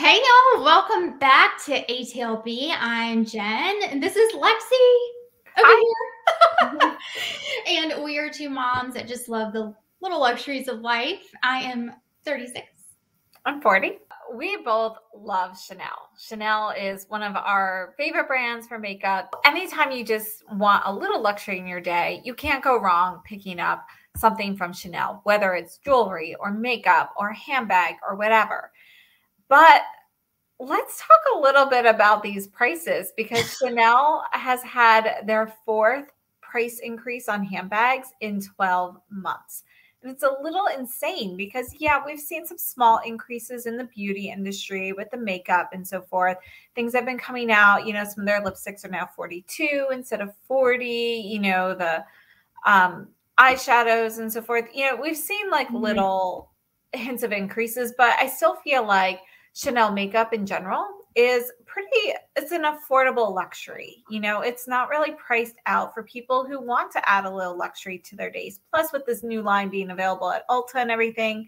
Hey y'all, welcome back to ATLB. I'm Jen, and this is Lexi over Hi. here. And we are two moms that just love the little luxuries of life. I am 36. I'm 40. We both love Chanel. Chanel is one of our favorite brands for makeup. Anytime you just want a little luxury in your day, you can't go wrong picking up something from Chanel, whether it's jewelry or makeup or handbag or whatever. But let's talk a little bit about these prices because Chanel has had their fourth price increase on handbags in 12 months. And it's a little insane because, yeah, we've seen some small increases in the beauty industry with the makeup and so forth. Things have been coming out, some of their lipsticks are now 42 instead of 40, the eyeshadows and so forth. We've seen like little hints of increases, but I still feel like Chanel makeup in general is it's an affordable luxury. It's not really priced out for people who want to add a little luxury to their days. Plus, with this new line being available at Ulta and everything,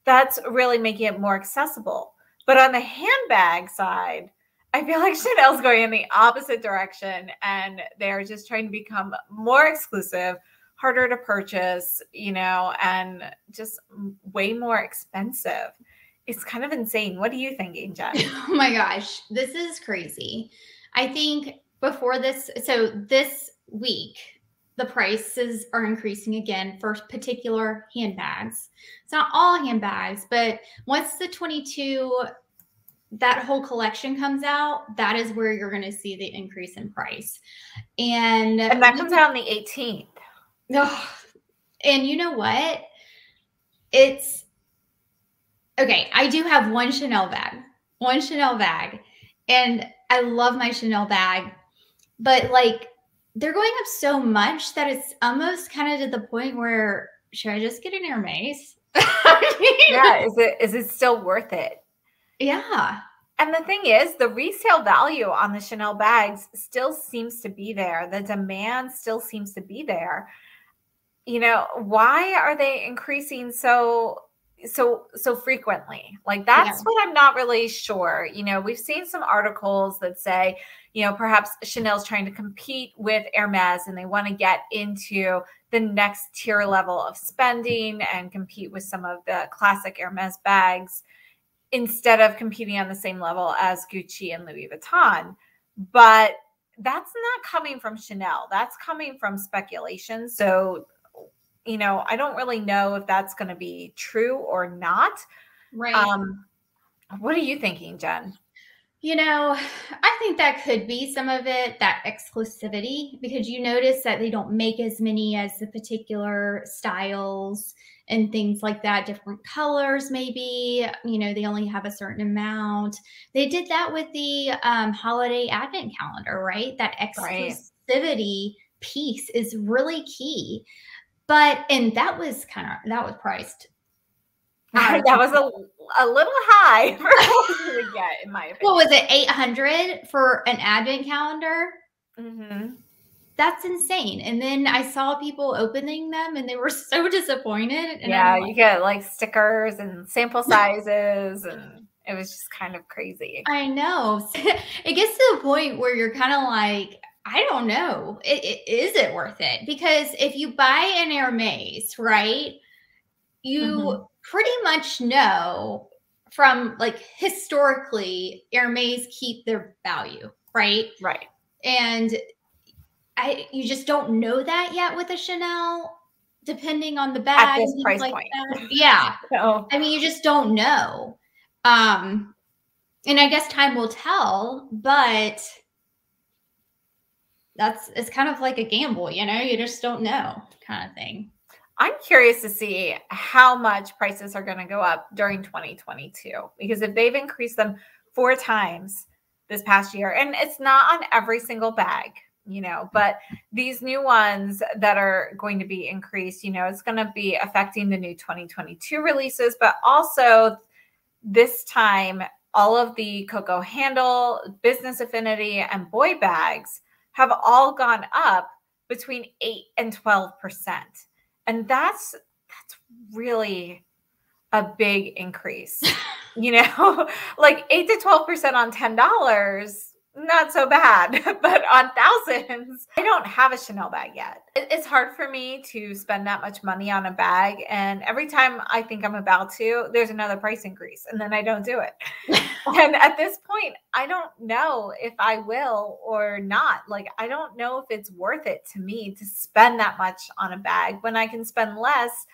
that's really making it more accessible. But on the handbag side, I feel like Chanel's going in the opposite direction and they're just trying to become more exclusive, harder to purchase, and just way more expensive. It's kind of insane. What are you thinking, Jen? Oh my gosh, this is crazy. I think before this week, the prices are increasing again for particular handbags. It's not all handbags, but once the 22, that whole collection comes out, that is where you're going to see the increase in price. And that comes out on the 18th. Oh, and you know what? It's okay. I do have one Chanel bag, and I love my Chanel bag, but like they're going up so much that it's almost kind of to the point where should I just get an Hermes? Yeah, is it still worth it? Yeah. And the thing is, the resale value on the Chanel bags still seems to be there. The demand still seems to be there. Why are they increasing so frequently? Like, that's what I'm not really sure. We've seen some articles that say, perhaps Chanel's trying to compete with Hermes and they want to get into the next tier level of spending and compete with some of the classic Hermes bags instead of competing on the same level as Gucci and Louis Vuitton. But that's not coming from Chanel. That's coming from speculation. So I don't really know if that's going to be true or not. Right. What are you thinking, Jen? I think that could be some of it, that exclusivity, because you notice that they don't make as many as the particular styles and things like that, different colors, maybe, they only have a certain amount. They did that with the holiday advent calendar, right? That exclusivity piece is really key. And that was priced. That was a little high for what you would get, in my opinion. What was it, $800 for an advent calendar? Mm-hmm. That's insane. And then I saw people opening them and they were so disappointed. And yeah, you get like stickers and sample sizes and it was just kind of crazy. I know. It gets to the point where you're kind of like, I don't know. Is it worth it? Because if you buy an Hermes, right, you pretty much know from like historically, Hermes keep their value, right? Right. And you just don't know that yet with a Chanel, depending on the bag. At this price point. Yeah. So, I mean, you just don't know. And I guess time will tell, but it's kind of like a gamble, you just don't know kind of thing. I'm curious to see how much prices are going to go up during 2022, because if they've increased them 4 times this past year, and it's not on every single bag, but these new ones that are going to be increased, it's going to be affecting the new 2022 releases, but also this time, all of the Coco Handle, Business Affinity, and Boy bags have all gone up between 8 and 12%. And that's really a big increase. you know, like 8 to 12% on $10, not so bad, but on thousands, I don't have a Chanel bag yet. It's hard for me to spend that much money on a bag. And every time I think I'm about to, there's another price increase and then I don't do it. And at this point, I don't know if I will or not. Like, I don't know if it's worth it to me to spend that much on a bag when I can spend less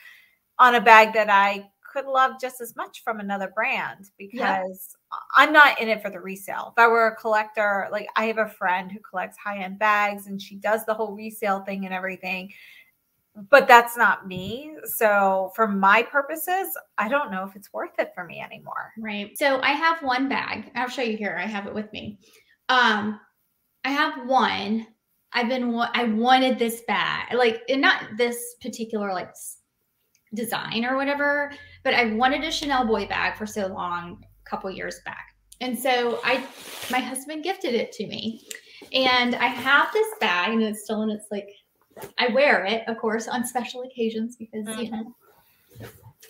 on a bag that I could love just as much from another brand, because I'm not in it for the resale. If I were a collector, like I have a friend who collects high-end bags and she does the whole resale thing and everything, but that's not me. So for my purposes, I don't know if it's worth it for me anymore. Right. So I have one bag. I'll show you here. I have it with me. I have one. I wanted this bag, like, and not this particular like design or whatever, but I wanted a Chanel boy bag for so long, a couple years back. And so my husband gifted it to me, and I have this bag, and it's still in its like, I wear it, of course, on special occasions because you know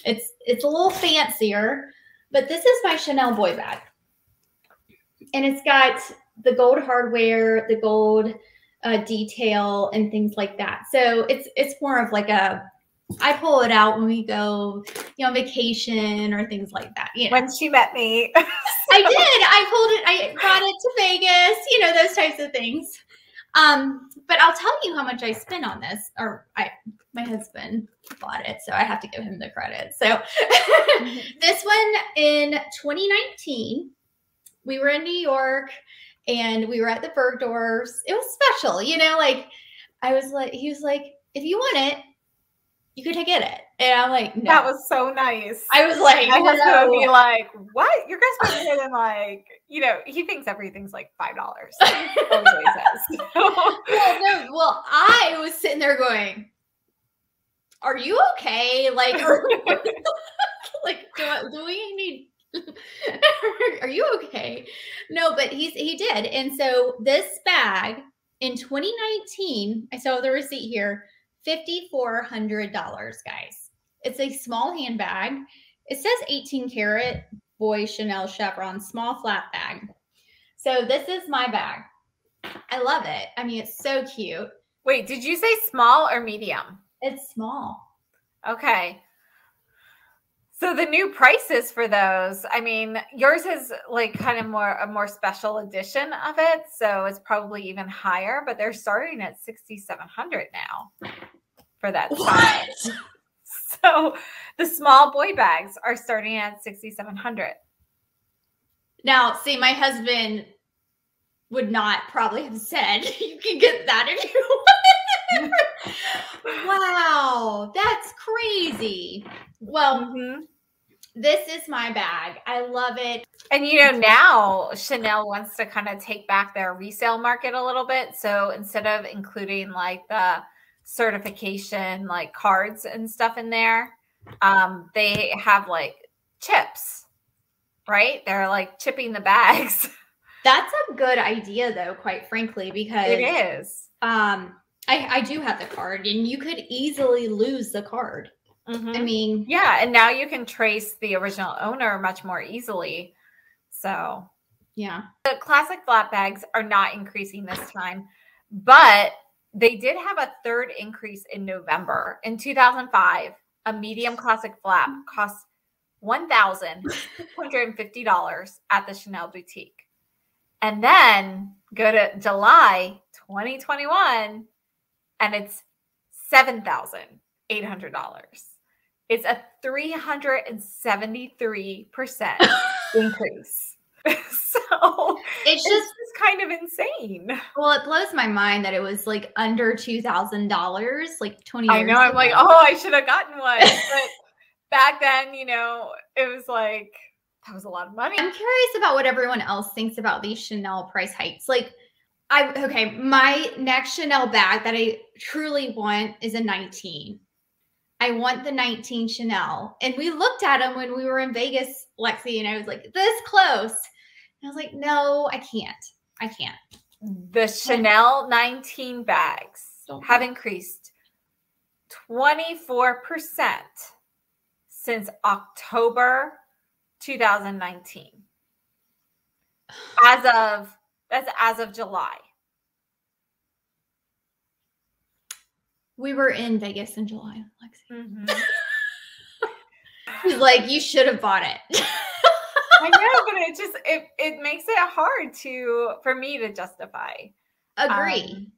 it's a little fancier. But this is my Chanel boy bag, and it's got the gold hardware, the gold detail, and things like that. So it's more of like I pull it out when we go, you know, on vacation or things like that. You know. When she met me. I did. I brought it to Vegas, you know, those types of things. But I'll tell you how much I spent on this, or my husband bought it, so I have to give him the credit. So this one in 2019, we were in New York and we were at the Bergdorf's. It was special, you know, like he was like, if you want it, you could get it. And I'm like, no. That was so nice. I was like, my husband would be like, what? You're guys spending more than like, you know, he thinks everything's like $5. Well, I was sitting there going, are you okay? Like, like, do we need, are you okay? No, but he did. And so this bag in 2019, I saw the receipt here, $5,400, guys. It's a small handbag. It says 18 karat boy Chanel chevron, small flat bag. So this is my bag. I love it. I mean, it's so cute. Wait, did you say small or medium? It's small. Okay. So the new prices for those, I mean, yours is like kind of a more special edition of it. So it's probably even higher, but they're starting at $6,700 now for that size. So the small boy bags are starting at $6,700. Now, see, my husband would not probably have said you can get that if you want. Wow, that's crazy. Well, this is my bag. I love it. And, you know, now Chanel wants to kind of take back their resale market a little bit. So instead of including like the certification, like cards and stuff in there, they have like chips, right? They're like chipping the bags. That's a good idea, though, quite frankly, because it is. I do have the card, and you could easily lose the card. I mean, yeah, and now you can trace the original owner much more easily. So, yeah. The classic flat bags are not increasing this time, but they did have a third increase in November. In 2005, a medium classic flat cost $1,650 at the Chanel boutique. And then go to July 2021, and it's $7,800. It's a 373% increase. So it's just kind of insane. Well, it blows my mind that it was like under $2,000, like 20 years I know. I'm ago. like, oh, I should have gotten one. But back then, you know, it was like, that was a lot of money. I'm curious about what everyone else thinks about these Chanel price hikes. Like, okay, my next Chanel bag that I truly want is a 19. I want the 19 Chanel. And we looked at them when we were in Vegas, Lexi, and I was like, this close. And I was like, no, I can't. I can't. The Chanel 19 bags have increased 24% since October 2019. That's as of July. We were in Vegas in July, Lexi. Mm-hmm. He's like, you should have bought it. I know, but it makes it hard for me to justify. Agree.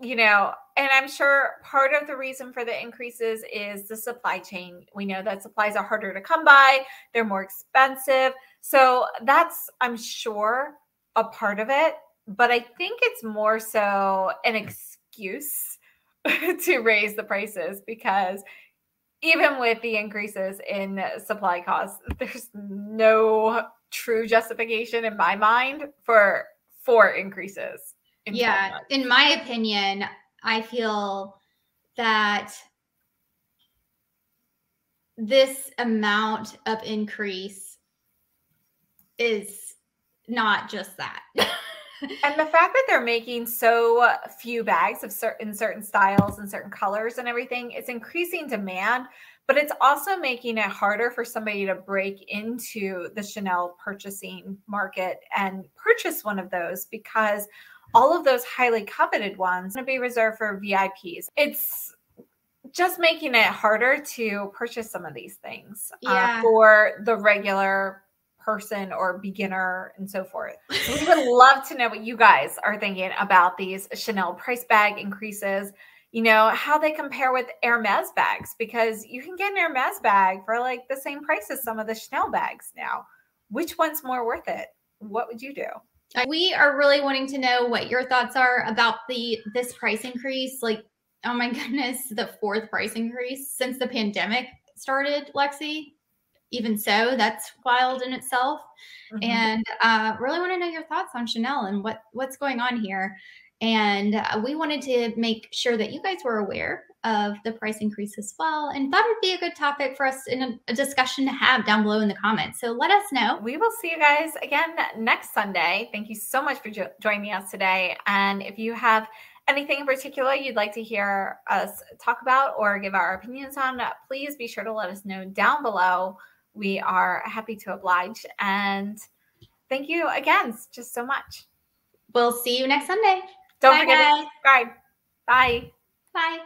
You know, and I'm sure part of the reason for the increases is the supply chain. We know that supplies are harder to come by. They're more expensive. So that's, I'm sure, a part of it. But I think it's more so an excuse to raise the prices, because even with the increases in supply costs, there's no true justification in my mind for increases. In my opinion, I feel that this amount of increase is not just that. And the fact that they're making so few bags of certain styles and certain colors and everything, it's increasing demand, but it's also making it harder for somebody to break into the Chanel purchasing market and purchase one of those, because all of those highly coveted ones are going to be reserved for VIPs. It's just making it harder to purchase some of these things for the regular person or beginner and so forth. So we would love to know what you guys are thinking about these Chanel price bag increases, you know, how they compare with Hermes bags, because you can get an Hermes bag for like the same price as some of the Chanel bags now. Which one's more worth it? What would you do? We are really wanting to know what your thoughts are about this price increase. Like, oh my goodness, the 4th price increase since the pandemic started, Lexi. Even so, that's wild in itself. Mm-hmm. And really want to know your thoughts on Chanel and what's going on here. And we wanted to make sure that you guys were aware of the price increase as well, and thought it'd be a good topic for us in a discussion to have down below in the comments. So let us know. We will see you guys again next Sunday. Thank you so much for joining us today. And if you have anything in particular you'd like to hear us talk about or give our opinions on, please be sure to let us know down below. We are happy to oblige. And thank you again just so much. We'll see you next Sunday. Don't forget to subscribe. Bye. Bye.